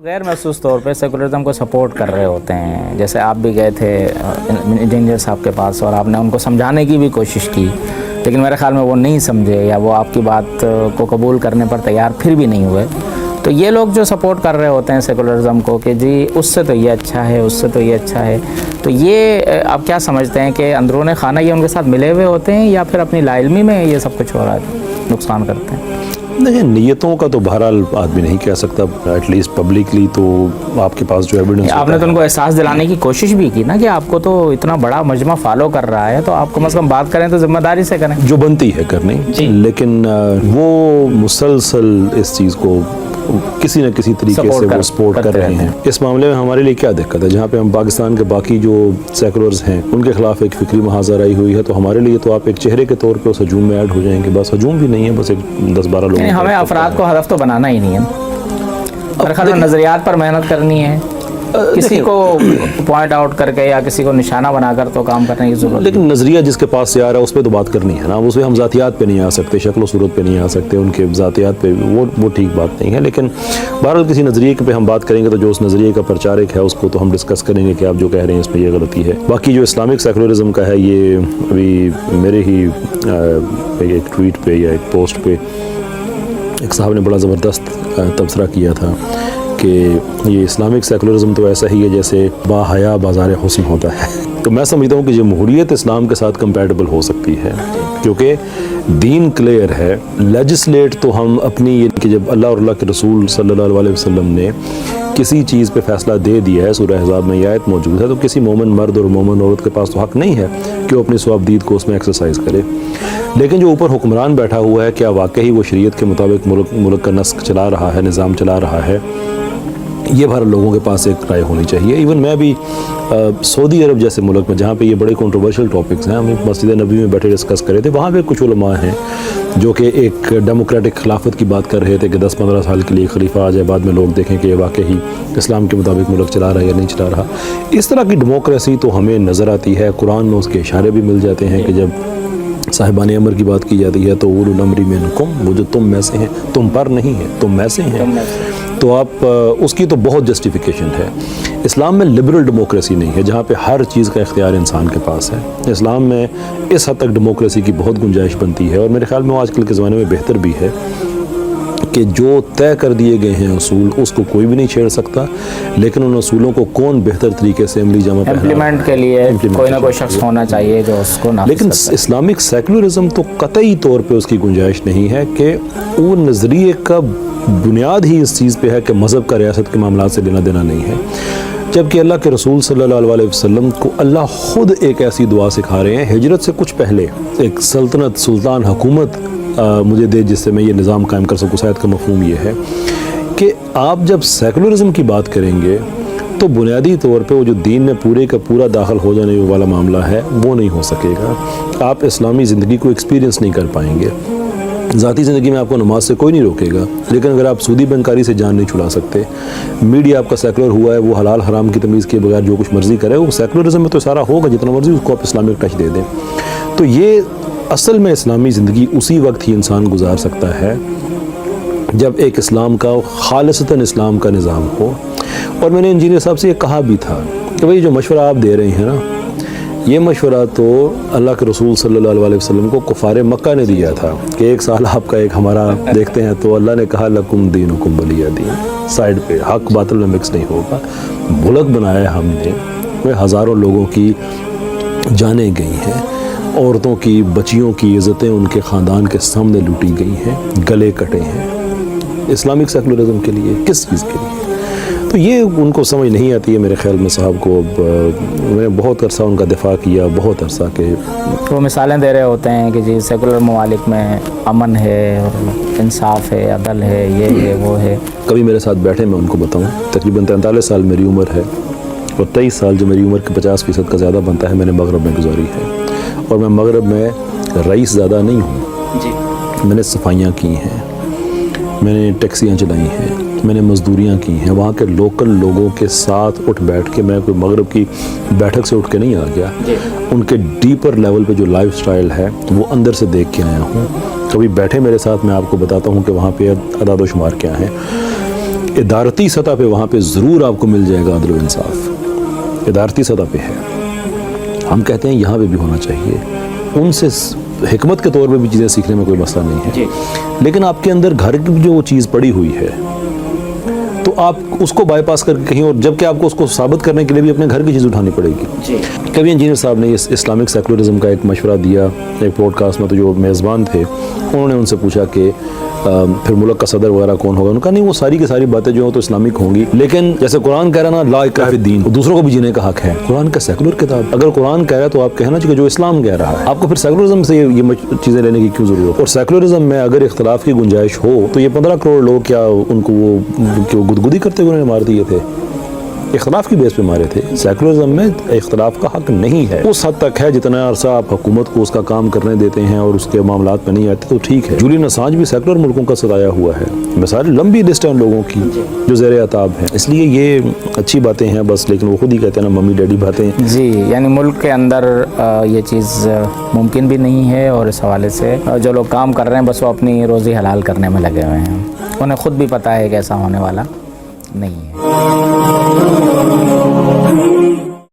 غیر محسوس طور پہ سیکولرزم کو سپورٹ کر رہے ہوتے ہیں. جیسے آپ بھی گئے تھے انجینئر صاحب کے پاس اور آپ نے ان کو سمجھانے کی بھی کوشش کی, لیکن میرے خیال میں وہ نہیں سمجھے یا وہ آپ کی بات کو قبول کرنے پر تیار پھر بھی نہیں ہوئے. تو یہ لوگ جو سپورٹ کر رہے ہوتے ہیں سیکولرزم کو کہ جی اس سے تو یہ اچھا ہے, اس سے تو یہ اچھا ہے, تو یہ آپ کیا سمجھتے ہیں کہ اندرون خانہ یہ ان کے ساتھ ملے ہوئے ہوتے ہیں یا پھر اپنی لا علمی میں یہ سب کچھ ہو رہا ہے, نقصان کرتے ہیں؟ نہیں, نیتوں کا تو بہرحال آدمی نہیں کہہ سکتا, ایٹ لیسٹ پبلکلی تو آپ کے پاس جو ایویڈنس آپ نے تو ان کو احساس دلانے کی کوشش بھی کی نا کہ آپ کو تو اتنا بڑا مجمع فالو کر رہا ہے تو آپ کم از کم بات کریں تو ذمہ داری سے کریں جو بنتی ہے کرنی, لیکن وہ مسلسل اس چیز کو کسی نہ کسی طریقے سے وہ سپورٹ کر رہے ہیں. اس معاملے میں ہمارے لیے کیا دقت ہے؟ جہاں پہ ہم پاکستان کے باقی جو سیکولرز ہیں ان کے خلاف ایک فکری محاذر آئی ہوئی ہے, تو ہمارے لیے تو آپ ایک چہرے کے طور پہ اس ہجوم میں ایڈ ہو جائیں گے. بس ہجوم بھی نہیں ہے, بس ایک 10-12 لوگ. ہمیں افراد کو ہدف تو بنانا ہی نہیں ہے, میرے خیال میں نظریات پر محنت کرنی ہے, کسی کو پوائنٹ آؤٹ کر کے یا کسی کو نشانہ بنا کر تو کام کرنے کی ضرورت. لیکن نظریہ جس کے پاس سے آ رہا ہے اس پہ تو بات کرنی ہے نا, اس پہ ہم ذاتیات پہ نہیں آ سکتے, شکل و صورت پہ نہیں آ سکتے, ان کے ذاتیات پہ وہ ٹھیک بات نہیں ہے. لیکن بہرحال کسی نظریے پہ ہم بات کریں گے تو جو اس نظریے کا پرچارک ہے اس کو تو ہم ڈسکس کریں گے کہ آپ جو کہہ رہے ہیں اس میں یہ غلطی ہے. باقی جو اسلامک سیکولرزم کا ہے, یہ ابھی میرے ہی ایک ٹویٹ پہ یا ایک پوسٹ پہ ایک صاحب نے بڑا زبردست تبصرہ کیا تھا کہ یہ اسلامک سیکولرزم تو ایسا ہی ہے جیسے با حیا بازار حسن ہوتا ہے. تو میں سمجھتا ہوں کہ جمہوریت اسلام کے ساتھ کمپیٹیبل ہو سکتی ہے, کیونکہ دین کلیئر ہے. لیجسلیٹ تو ہم اپنی یہ کہ جب اللہ اور اللہ کے رسول صلی اللہ علیہ وسلم نے کسی چیز پہ فیصلہ دے دیا ہے, سورہ احزاب میں یہ آیت موجود ہے, تو کسی مومن مرد اور مومن عورت کے پاس تو حق نہیں ہے کہ وہ اپنی ثوابدید کو اس میں ایکسرسائز کرے. لیکن جو اوپر حکمران بیٹھا ہوا ہے, کیا واقعی وہ شریعت کے مطابق ملک کا نسق چلا رہا ہے, نظام چلا رہا ہے, یہ بھر لوگوں کے پاس ایک رائے ہونی چاہیے. ایون میں بھی سعودی عرب جیسے ملک میں جہاں پہ یہ بڑے کنٹروورشل ٹاپکس ہیں, ہم مسجد نبوی میں بیٹھے ڈسکس کر رہے تھے, وہاں پہ کچھ علماء ہیں جو کہ ایک ڈیموکریٹک خلافت کی بات کر رہے تھے کہ 10-15 سال کے لیے خلیفہ آ جائے, بعد میں لوگ دیکھیں کہ واقعی اسلام کے مطابق ملک چلا رہا ہے یا نہیں چلا رہا. اس طرح کی ڈیموکریسی تو ہمیں نظر آتی ہے, قرآن میں اس کے اشارے بھی مل جاتے ہیں کہ جب صاحبان امر کی بات کی جاتی ہے تو اولو الامر منکم, وہ جو تم میں سے ہیں, تم پر نہیں ہیں, تم میں سے ہیں, تو آپ اس کی تو بہت جسٹیفیکیشن ہے. اسلام میں لبرل ڈیموکریسی نہیں ہے جہاں پہ ہر چیز کا اختیار انسان کے پاس ہے. اسلام میں اس حد تک ڈیموکریسی کی بہت گنجائش بنتی ہے, اور میرے خیال میں وہ آج کل کے زمانے میں بہتر بھی ہے کہ جو طے کر دیے گئے ہیں اصول اس کو کوئی بھی نہیں چھیڑ سکتا, لیکن ان اصولوں کو کون بہتر طریقے سے عملی جامہ امپلیمنٹ کے لیے کوئی نہ کوئی شخص ہونا چاہیے جو اس کو نافذ لیکن اسلامک سیکولرزم تو قطعی طور پہ اس کی گنجائش نہیں ہے کہ وہ نظریے کا بنیاد ہی اس چیز پہ ہے کہ مذہب کا ریاست کے معاملات سے لینا دینا نہیں ہے. جبکہ اللہ کے رسول صلی اللہ علیہ وسلم کو اللہ خود ایک ایسی دعا سکھا رہے ہیں ہجرت سے کچھ پہلے, ایک سلطنت سلطان حکومت مجھے دے جس سے میں یہ نظام قائم کر سکوں. شاید کا مفہوم یہ ہے کہ آپ جب سیکولرزم کی بات کریں گے تو بنیادی طور پہ وہ جو دین میں پورے کا پورا داخل ہو جانے والا معاملہ ہے وہ نہیں ہو سکے گا. آپ اسلامی زندگی کو ایکسپیرینس نہیں کر پائیں گے. ذاتی زندگی میں آپ کو نماز سے کوئی نہیں روکے گا, لیکن اگر آپ سودی بینکاری سے جان نہیں چھڑا سکتے, میڈیا آپ کا سیکولر ہوا ہے, وہ حلال حرام کی تمیز کے بغیر جو کچھ مرضی کرے, وہ سیکولرزم میں تو سارا ہوگا جتنا مرضی اس کو آپ اسلامک ٹچ دے دیں. تو یہ اصل میں اسلامی زندگی اسی وقت ہی انسان گزار سکتا ہے جب ایک اسلام کا خالصتاً اسلام کا نظام ہو. اور میں نے انجینئر صاحب سے یہ کہا بھی تھا کہ بھئی جو مشورہ آپ دے رہے ہیں نا, یہ مشورہ تو اللہ کے رسول صلی اللہ علیہ وسلم کو کفار مکہ نے دیا تھا کہ 1 سال آپ کا ایک ہمارا دیکھتے ہیں, تو اللہ نے کہا لکم دینکم ولی دین, سائڈ پہ حق باطل میں مکس نہیں ہوگا. ملک بنایا ہے ہم نے, وہ ہزاروں لوگوں کی جانیں گئی ہیں, عورتوں کی بچیوں کی عزتیں ان کے خاندان کے سامنے لوٹی گئی ہیں, گلے کٹے ہیں اسلامک سیکولرزم کے لیے, کس چیز کے لیے؟ تو یہ ان کو سمجھ نہیں آتی ہے میرے خیال میں. صاحب کو میں نے بہت عرصہ ان کا دفاع کیا, بہت عرصہ کہ وہ مثالیں دے رہے ہوتے ہیں کہ جی سیکولر ممالک میں امن ہے اور انصاف ہے, عدل ہے, یہ ہے وہ ہے. کبھی میرے ساتھ بیٹھے میں ان کو بتاؤں, تقریباً 43 سال میری عمر ہے, اور 23 سال جو میری عمر کے 50% کا زیادہ بنتا ہے میں نے مغرب میں گزاری ہے. اور میں مغرب میں رئیس زیادہ نہیں ہوں جی. میں نے صفائیاں کی ہیں, میں نے ٹیکسیاں چلائی ہیں, میں نے مزدوریاں کی ہیں. وہاں کے لوکل لوگوں کے ساتھ اٹھ بیٹھ کے, میں کوئی مغرب کی بیٹھک سے اٹھ کے نہیں آ گیا, ان کے ڈیپر لیول پہ جو لائف سٹائل ہے وہ اندر سے دیکھ کے آیا ہوں. کبھی بیٹھے میرے ساتھ, میں آپ کو بتاتا ہوں کہ وہاں پہ اعداد و شمار کیا ہیں. ادارتی سطح پہ وہاں پہ ضرور آپ کو مل جائے گا عدل و انصاف، ادارتی سطح پہ ہے. ہم کہتے ہیں یہاں پہ بھی ہونا چاہیے. ان سے حکمت کے طور پہ بھی چیزیں سیکھنے میں کوئی مسئلہ نہیں ہے، لیکن آپ کے اندر گھر کی جو چیز پڑی ہوئی ہے تو آپ اس کو بائی پاس کر کے کہیں اور، جبکہ آپ کو اس کو ثابت کرنے کے لیے بھی اپنے گھر کی چیز اٹھانی پڑے گی. کبھی انجینئر صاحب نے اس اسلامک سیکولرزم کا ایک مشورہ دیا ایک پوڈ کاسٹ میں، تو جو میزبان تھے انہوں نے ان سے پوچھا کہ پھر ملک کا صدر وغیرہ کون ہوگا. ان کا نہیں، وہ ساری کی ساری باتیں جو ہیں تو اسلامک ہوں گی، لیکن جیسے قرآن کہہ رہا نا لا اکراہ فی الدین، دوسروں کو بھی جینے کا حق ہے. قرآن کا سیکولر کتاب، اگر قرآن کہہ رہا ہے تو آپ کہنا چاہیے جو اسلام کہہ رہا ہے. آپ کو پھر سیکولرزم سے یہ چیزیں لینے کی کیوں ضرورت؟ اور سیکولرزم میں اگر اختلاف کی گنجائش ہو تو یہ 15 کروڑ لوگ کیا ان کو وہ گدگدی کرتے ہوئے مار دیے تھے؟ اختلاف کی بیس پہ مارے تھے. سیکولرزم میں اختلاف کا حق نہیں ہے. اس حد تک ہے جتنا عرصہ آپ حکومت کو اس کا کام کرنے دیتے ہیں اور اس کے معاملات میں نہیں آتے تو ٹھیک ہے. جولین اسانج بھی سیکولر ملکوں کا ستایا ہوا ہے. مثال لمبی لسٹ ہے ان لوگوں کی جو زیر عتاب ہیں. اس لیے یہ اچھی باتیں ہیں بس، لیکن وہ خود ہی کہتے ہیں نا ممی ڈیڈی باتیں. جی، یعنی ملک کے اندر یہ چیز ممکن بھی نہیں ہے، اور اس حوالے سے جو لوگ کام کر رہے ہیں بس وہ اپنی روزی حلال کرنے میں لگے ہوئے ہیں. انہیں خود بھی پتہ ہے کہ ایسا ہونے والا نہیں ہے.